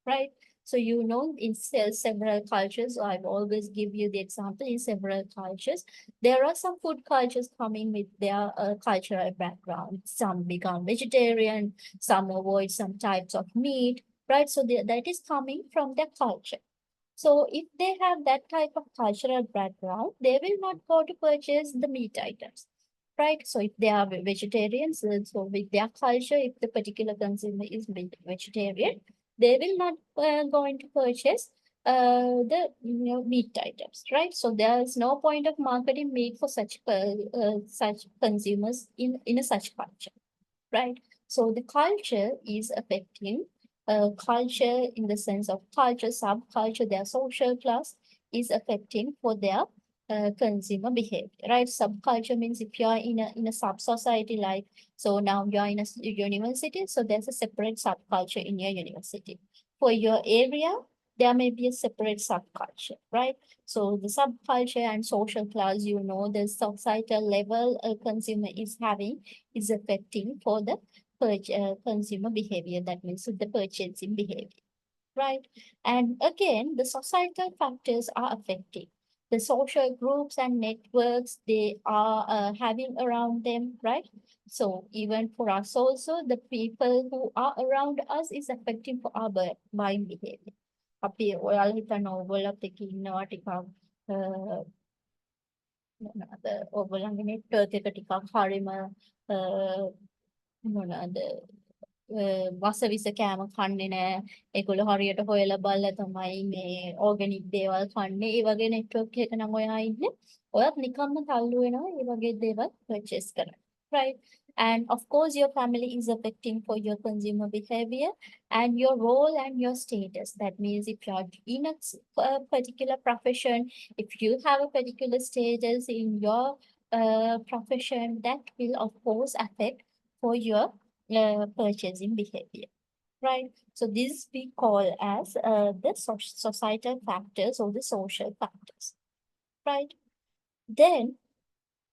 right? So you know, in several cultures, I've always give you the example in several cultures, there are some food cultures coming with their cultural background. Some become vegetarian, some avoid some types of meat, right? So that is coming from their culture. So if they have that type of cultural background, they will not go to purchase the meat items, right? So if they are vegetarians, so with their culture, if the particular consumer is vegetarian, they will not going to purchase the meat items, right? So there is no point of marketing meat for such consumers in a such culture, right? So the culture is affecting culture in the sense of culture, subculture, their social class is affecting for their consumer behavior, right? Subculture means if you are in a sub society, like so now you are in a university, so there's a separate subculture in your university. For your area, there may be a separate subculture, right? So the subculture and social class, you know, the societal level a consumer is having is affecting for the consumer behavior. That means the purchasing behavior, right? And again, the societal factors are affecting the social groups and networks they are having around them, right? So even for us also, the people who are around us is affecting for our buying behavior. අපි ඔයාලා හිතන්න ඕගොල්ලොත් එක්ක ඉන්නවා ටිකක් මොනවාද ඕගොල්ලන්ගේ network එක ටිකක් හරිම මොනවාද වසවිස කෑම කන්නේ නෑ. ඒගොල්ලෝ හරියට හොයලා බලලා තමයි මේ ඕගනික් දේවල් කන්නේ. ඒ වගේ network එකක නම් ඔයා ඉන්නේ. ඔයත් නිකම්ම තල්ලු වෙනවා ඒ වගේ දේවල් purchase කරන්න. Right? And of course, your family is affecting for your consumer behavior and your role and your status. That means if you are in a particular profession, if you have a particular status in your profession, that will of course affect for your purchasing behavior, right? So this we call as the societal factors or the social factors, right? Then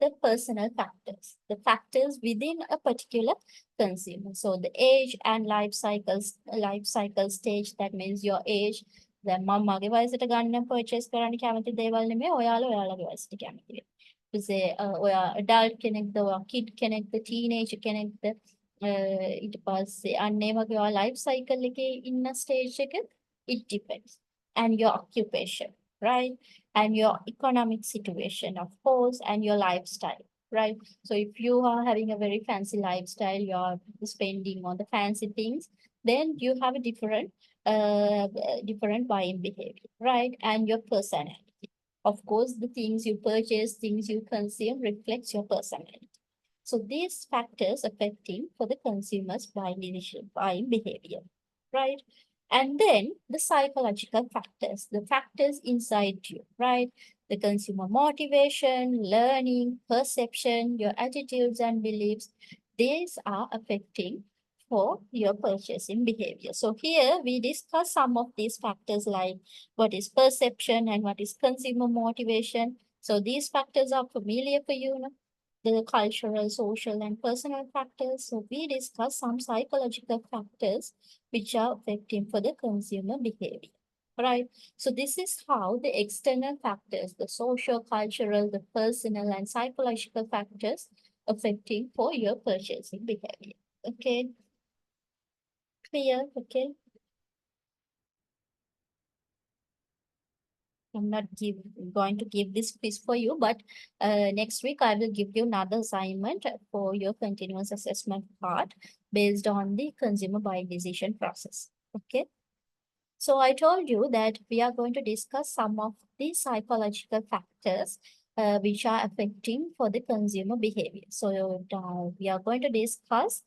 the personal factors, the factors within a particular consumer. So the age and life cycle stage, that means your age. දැන් මම මගේ වයසට ගන්න purchase කරන්න කැමති දේවල් නෙමෙයි ඔයාලා ඔයාලගේ වයසට කැමති. ඉතින් ඔයා adult කෙනෙක්ද ඔයා kid කෙනෙක්ද teenager කෙනෙක්ද ඊට පස්සේ අන්න ඒ වගේ ඔයා life cycle එකේ ඉන්න stage එක it depends, and your occupation, right? And your economic situation, of course, and your lifestyle, right? So if you are having a very fancy lifestyle, you are spending on the fancy things, then you have a different buying behavior, right? And your personality. Of course, the things you purchase, things you consume reflects your personality. So these factors affecting for the consumer's buying decision, buying behavior, right? And then the psychological factors, the factors inside you, right? The consumer motivation, learning, perception, your attitudes and beliefs, these are affecting for your purchasing behavior. So here we discuss some of these factors like what is perception and what is consumer motivation. So these factors are familiar for you, no? The cultural, social, and personal factors. So we discuss some psychological factors which are affecting for the consumer behavior. Right. So this is how the external factors, the social, cultural, the personal, and psychological factors affecting for your purchasing behavior. Okay. Clear. Okay. I'm not going to give this quiz for you, but next week I will give you another assignment for your continuous assessment part based on the consumer buying decision process. Okay. So I told you that we are going to discuss some of the psychological factors which are affecting for the consumer behavior. So now we are going to discuss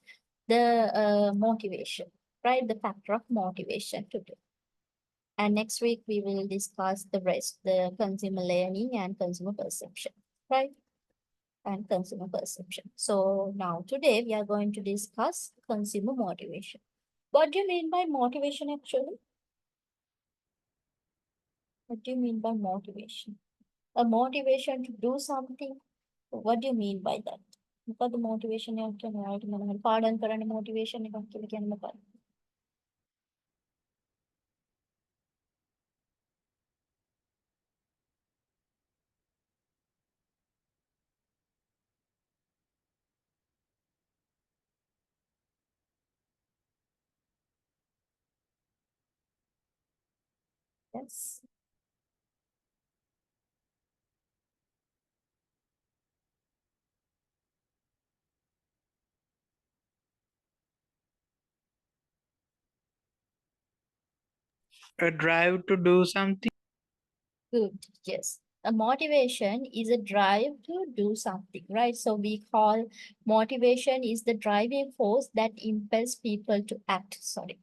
the motivation, right? The factor of motivation today. And next week, we will discuss the rest, the consumer learning and consumer perception, right? And consumer perception. So now today, we are going to discuss consumer motivation. What do you mean by motivation actually? What do you mean by motivation? A motivation to do something? What do you mean by that? මොකද motivation එකක් කියන්නේ ඔයාලට මොනවද පාඩම් කරන්න motivation එකක් කියලා කියන්නේ මොකක්ද? Yes. A drive to do something. Good. Yes. A motivation is a drive to do something, right? So we call motivation is the driving force that impels people to act. Sorry.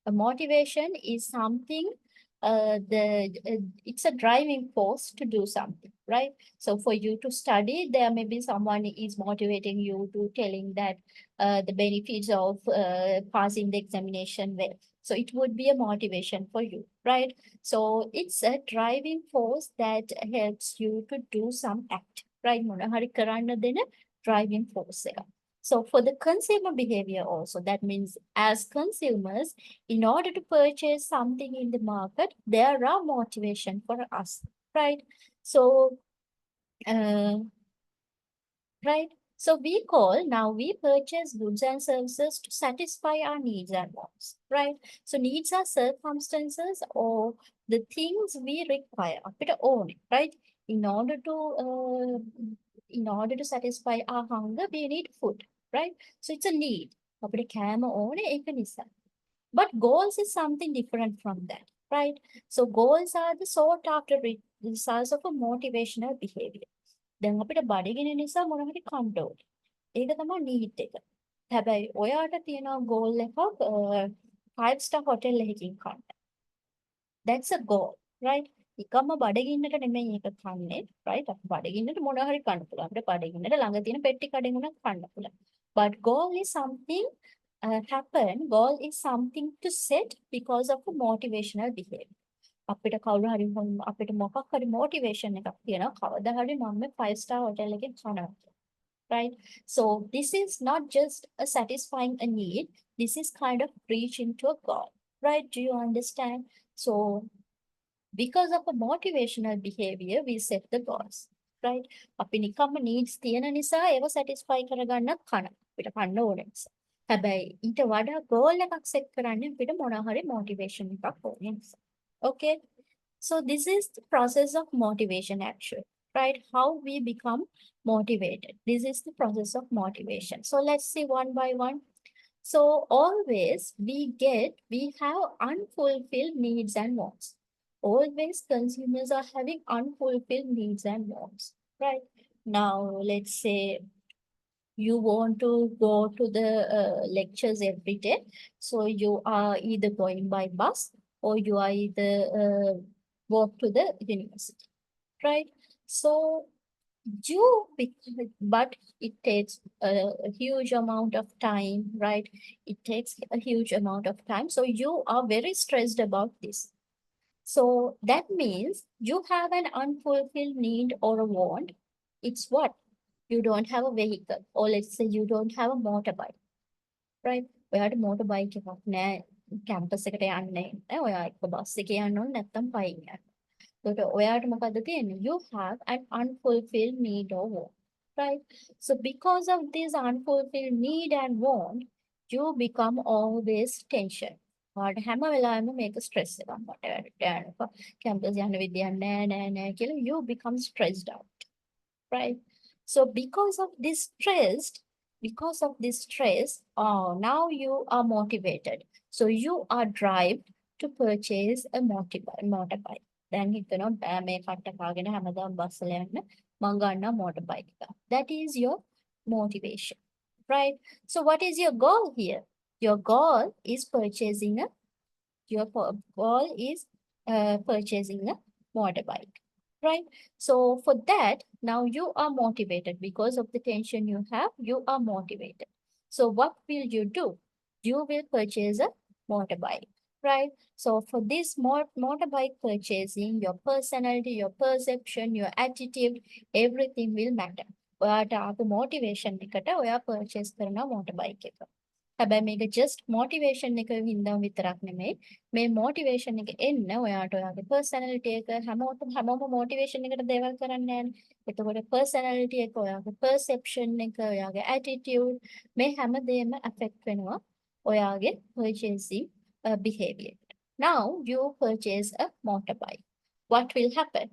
A motivation is something it's a driving force to do something, right? So for you to study, there may be someone is motivating you to telling that the benefits of passing the examination well. So it would be a motivation for you, right? So it's a driving force that helps you to do some act, right? මොන හරි කරන්න දෙන driving force එක. So for the consumer behavior also, that means as consumers, in order to purchase something in the market, there are motivation for us, right? So, uh, right? So now we purchase goods and services to satisfy our needs and wants, right? So needs are circumstances or the things we require, අපිට ඕනේ, right? In order to satisfy our hunger, we need food, right? So it's a need. අපිට කෑම ඕනේ ඒක නිසා. But goals is something different from that, right? So goals are the sought after results of a motivational behavior. දැන් අපිට බඩගිනි නිසා මොන හරි කන්න ඕනේ. ඒක තමයි need එක. හැබැයි ඔයාට තියෙනවා goal එකක් 5-star hotel එකකින් කන්න. That's a goal, right? නිකම්ම බඩගින්නට නෙමෙයි ඒක කන්නේ, right? අපි බඩගින්නට මොනවා හරි කන්න පුළුවන්. අපිට බඩගින්නට ළඟ තියෙන පෙට්ටි කඩෙන් උනත් කන්න පුළුවන්. But goal is something goal is something to set because of a motivational behavior. අපිට කවුරු හරි අපිට මොකක් හරි motivation එකක් තියෙනවා. කවදා හරි මම මේ 5-star hotel එකේ කනවා. Right? So this is not just a satisfying a need. This is kind of reaching to a goal. Right? Do you understand? So because of a motivational behavior, we set the goals. Right? අපි නිකම්ම needs තියෙන නිසා ඒව satisfy කරගන්න කන. අපිට කන්න ඕනේ නිසා. හැබැයි ඊට වඩා goal එකක් set කරන්න අපිට මොනවා හරි motivation එකක් ඕනේ නිසා. Okay? So this is the process of motivation actually. right? How we become motivated. This is the process of motivation. So let's see one by one. So always we have unfulfilled needs and wants. Always consumers are having unfulfilled needs and wants, right? Now let's say you want to go to the lectures every day. So you are either going by bus or you are either walk to the university, right? So but it takes a huge amount of time, right? It takes a huge amount of time. So you are very stressed about this. So that means you have an unfulfilled need or a want. It's what? You don't have a vehicle, or let's say you don't have a motorbike, right? ඔයාට motorbike එකක් නැහැ campus එකට යන්න නැහැ. ඔයා එක්ක bus එකේ යන්න ඕනේ නැත්නම් පයින් යන්න. ඒකට ඔයාට මොකද්ද තියෙන්නේ? You have an unfulfilled need or want, right? So because of this unfulfilled need and want, you become always tension. ඔයාට හැම වෙලාවෙම මේක ස්ට්‍රෙස් එකක්. මට යන්න කැම්පස් යන්න විදියක් නැහැ නෑ නෑ කියලා you become stressed out, right? So because of this stress, now you are motivated. So you are driven to purchase a motorbike. Then හිතනවා මේ කට්ට කාගෙන හැමදාම බස් වල යන්න මං ගන්නවා motorbike එක. That is your motivation, right? So what is your goal here? Your goal is purchasing a motorbike, right? So for that, now you are motivated because of the tension you have, you are motivated. So what will you do? You will purchase a motorbike, right? So for this motorbike purchasing, your personality, your perception, your attitude, everything will matter. ඔයාට ආපු motivation එකට ඔයා purchase කරන motorbike එක. හැබැයි මේක just motivation එක හින්දා විතරක් නෙමෙයි. මේ motivation එක එන්න ඔයාට ඔයාගේ personality එක හැමෝම motivation එකට දේවල් කරන්නේ නැහැනේ. එතකොට personality එක, ඔයාගේ perception එක, ඔයාගේ attitude මේ හැමදේම affect වෙනවා ඔයාගේ purchasing behavior. Now you purchase a motorbike. What will happen?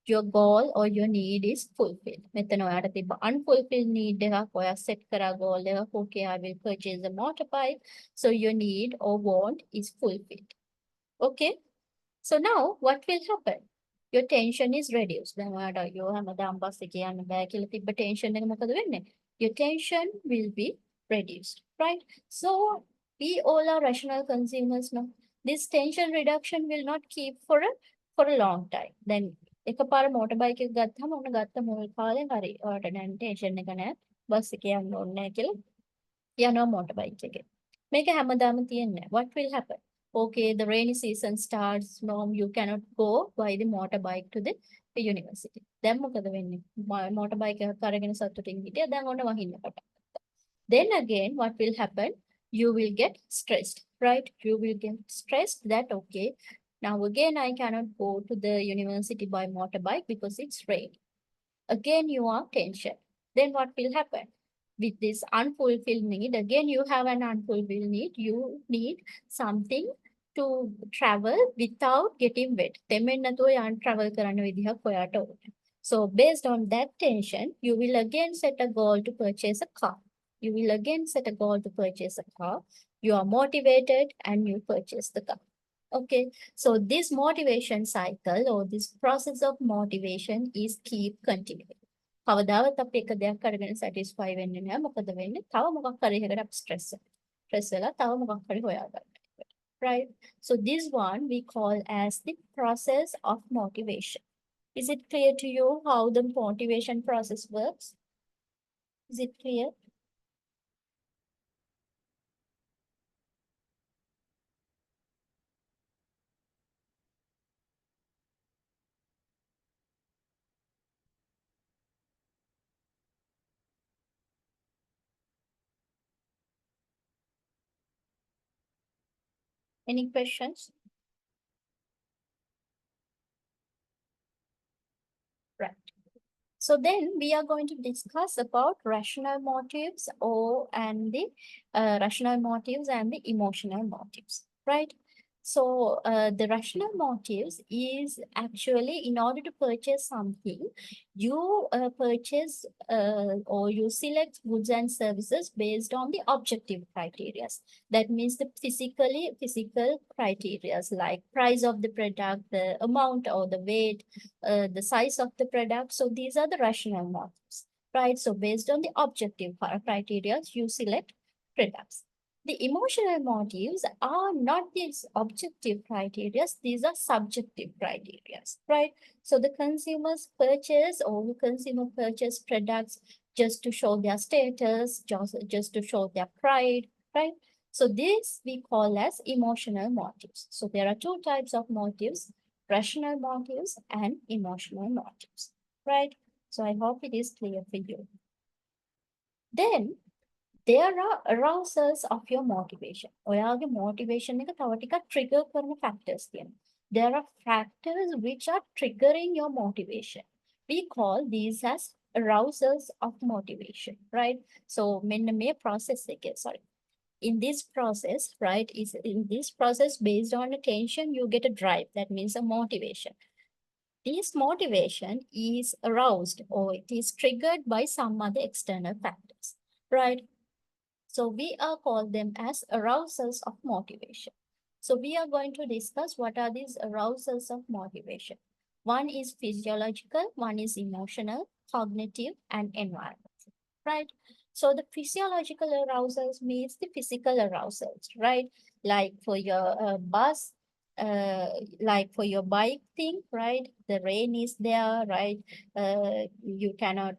Your goal or your need is fulfilled. මෙතන ඔයාට තිබ්බ unfulfilled need එකක් ඔයා set කරා goal එකක්. Okay, I will purchase a motorbike. So your need or want is fulfilled. Okay. So now what will happen? Your tension is reduced. දැන් ඔයාට අයියෝ හැමදාම බස් එකේ යන්න බෑ කියලා තිබ්බ tension එක මොකද වෙන්නේ? Your tension will be reduced, right? So we all are rational consumers now. This tension reduction will not keep for a long time. Then එකපාර motorbike එක ගත්තාම ඔන්න ගත්ත මුල් කාලේ හරි ඔයාලට දැන් ටෙන්ෂන් එක නැහැ බස් එකේ යන්න ඕනේ නැහැ කියලා යනවා motorbike එකේ. මේක හැමදාම තියෙන්නේ. What will happen? Okay, the rainy season starts. No, you cannot go by the motorbike to the university. දැන් මොකද වෙන්නේ? motorbike එකක් අරගෙන සතුටින් හිටියා. දැන් ඔන්න වහින්න පටන් ගත්තා. Then again, what will happen? You will get stressed, right? You will get stressed that, okay, now again, I cannot go to the university by motorbike because it's rain. Again, you are tension. Then what will happen? With this unfulfilled need, again, you have an unfulfilled need. You need something to travel without getting wet. දෙමෙන් නැතුව යන්න travel කරන්න විදිහක් ඔයාට ඕනේ. So based on that tension, you will again set a goal to purchase a car. You will again set a goal to purchase a car. You are motivated and you purchase the car. Okay, so this motivation cycle or this process of motivation is keep continuing. කවදාවත් අපි එක දෙයක් අරගෙන satisfy වෙන්නේ නැහැ. මොකද වෙන්නේ? තව මොකක් හරි එකකට අපි stress වෙලා තව මොකක් හරි හොයාගන්න. Right? So this one we call as the process of motivation. Is it clear to you how the motivation process works? Is it clear? Any questions? Right. So then we are going to discuss about rational motives and the emotional motives, right? So the rational motives is actually in order to purchase something, you purchase or you select goods and services based on the objective criteria. That means the physical criteria like price of the product, the amount or the weight, the size of the product. So these are the rational motives, right? So based on the objective criteria, you select products. The emotional motives are not these objective criteria, these are subjective criteria, right? So the consumers purchase or the consumer purchase products just to show their status, just to show their pride, right? So this we call as emotional motives. So there are two types of motives, rational motives and emotional motives, right? So I hope it is clear for you. Then there are arousals of your motivation. ඔයාගේ motivation එක තව ටිකක් trigger කරන factors තියෙනවා. There are factors which are triggering your motivation. We call these as arousals of motivation, right? So මෙන්න මේ process එකේ, sorry. In this process, right, is in this process based on attention, you get a drive. That means a motivation. This motivation is aroused or it is triggered by some other external factors, right? So we are called them as arousals of motivation. So we are going to discuss what are these arousals of motivation. One is physiological, one is emotional, cognitive, and environmental, right? So the physiological arousals means the physical arousals, right? Like for your bus, like for your bike thing, right? The rain is there, right? You cannot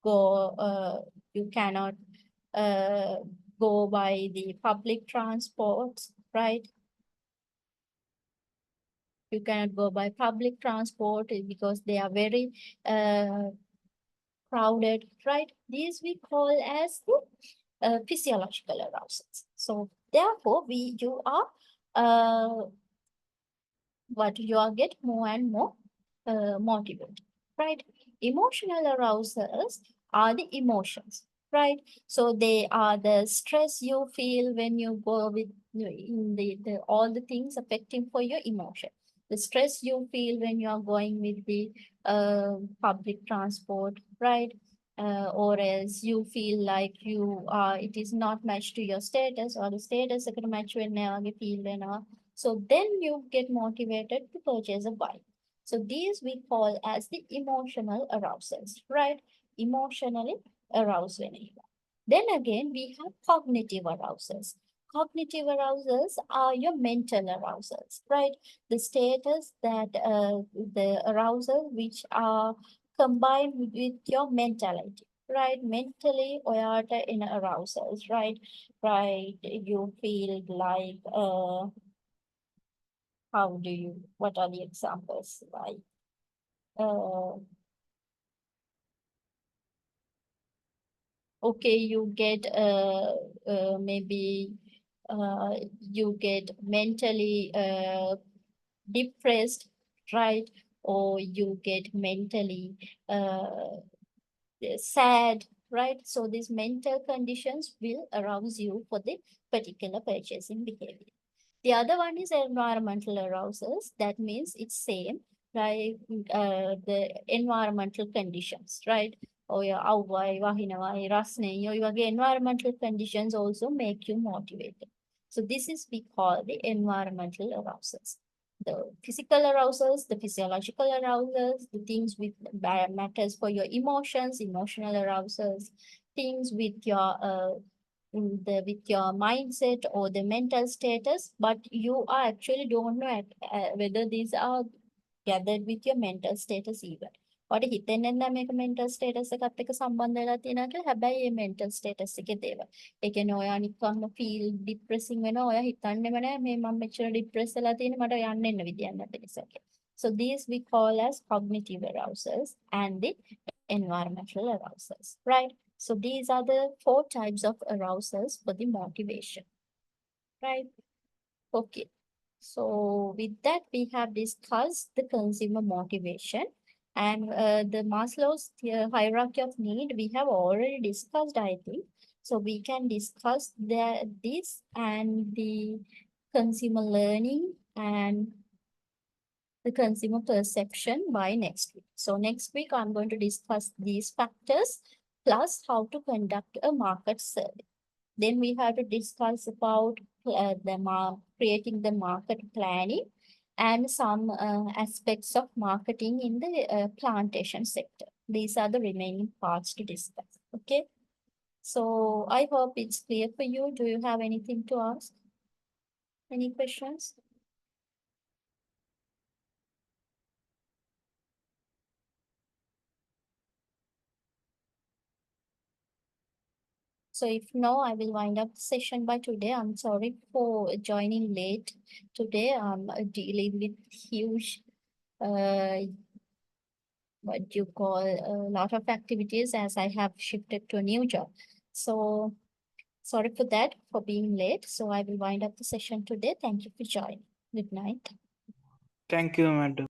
go, you cannot uh, go by the public transports, right? You cannot go by public transport because they are very crowded, right? These we call as the physiological arousals. So therefore, you are what you are get more and more motivated, right? Emotional arousals are the emotions, right? So they are the stress you feel when you go with in the all the things affecting for your emotion. The stress you feel when you are going with the public transport, right? Or else you feel like you are it is not matched to your status or the status is match when you feel when so then you get motivated to purchase a bike. So these we call as the emotional arousals, right? Emotionally aroused whenever. Then again, we have cognitive arousals. Cognitive arousals are your mental arousals, right? The status that the arousal which are combined with your mentality, right? Mentally, ඔයාට in arousals, right? Right, you feel like how do you, what are the examples like? Uh, okay, you get maybe you get mentally depressed, right? Or you get mentally sad, right? So these mental conditions will arouse you for the particular purchasing behavior. The other one is environmental arousals. That means it's same, right? The environmental conditions, right? Oh yeah, අවුවයි වහිනවයි රස්නේ ඔය වගේ environmental conditions also make you motivated. So this is we call the environmental arousals. The physical arousals, the physiological arousals, the things with matters for your emotions, emotional arousals, things with your with your mindset or the mental status, but you are actually don't know whether these are gathered with your mental status even. ඔයාට හිතෙන්නේ නැහැ මේක mental status එකත් එක්ක සම්බන්ධ වෙලා තියෙනවා කියලා. හැබැයි මේ mental status එකේ දේවල්. ඒ කියන්නේ ඔයා නිකම්ම feel depressing වෙනවා. ඔයා හිතන්නේම නැහැ මේ මම මෙච්චර depress වෙලා තියෙන්නේ මට යන්න එන්න විදියක් නැති නිසා කියලා. So these we call as cognitive arousals and the environmental arousals, right? So these are the 4 types of arousals for the motivation, right? Okay. So with that, we have discussed the consumer motivation and the Maslow's hierarchy of need. We have already discussed, I think. So we can discuss this and the consumer learning, and the consumer perception by next week. So next week, I'm going to discuss these factors plus how to conduct a market survey. Then we have to discuss about creating the market planning and some aspects of marketing in the plantation sector. These are the remaining parts to discuss. Okay. So I hope it's clear for you. Do you have anything to ask? Any questions? So if no, I will wind up the session by today. I'm sorry for joining late today. I'm dealing with huge, what you call, a lot of activities as I have shifted to a new job. So sorry for that, for being late. So I will wind up the session today. Thank you for joining. Good night. Thank you, madam.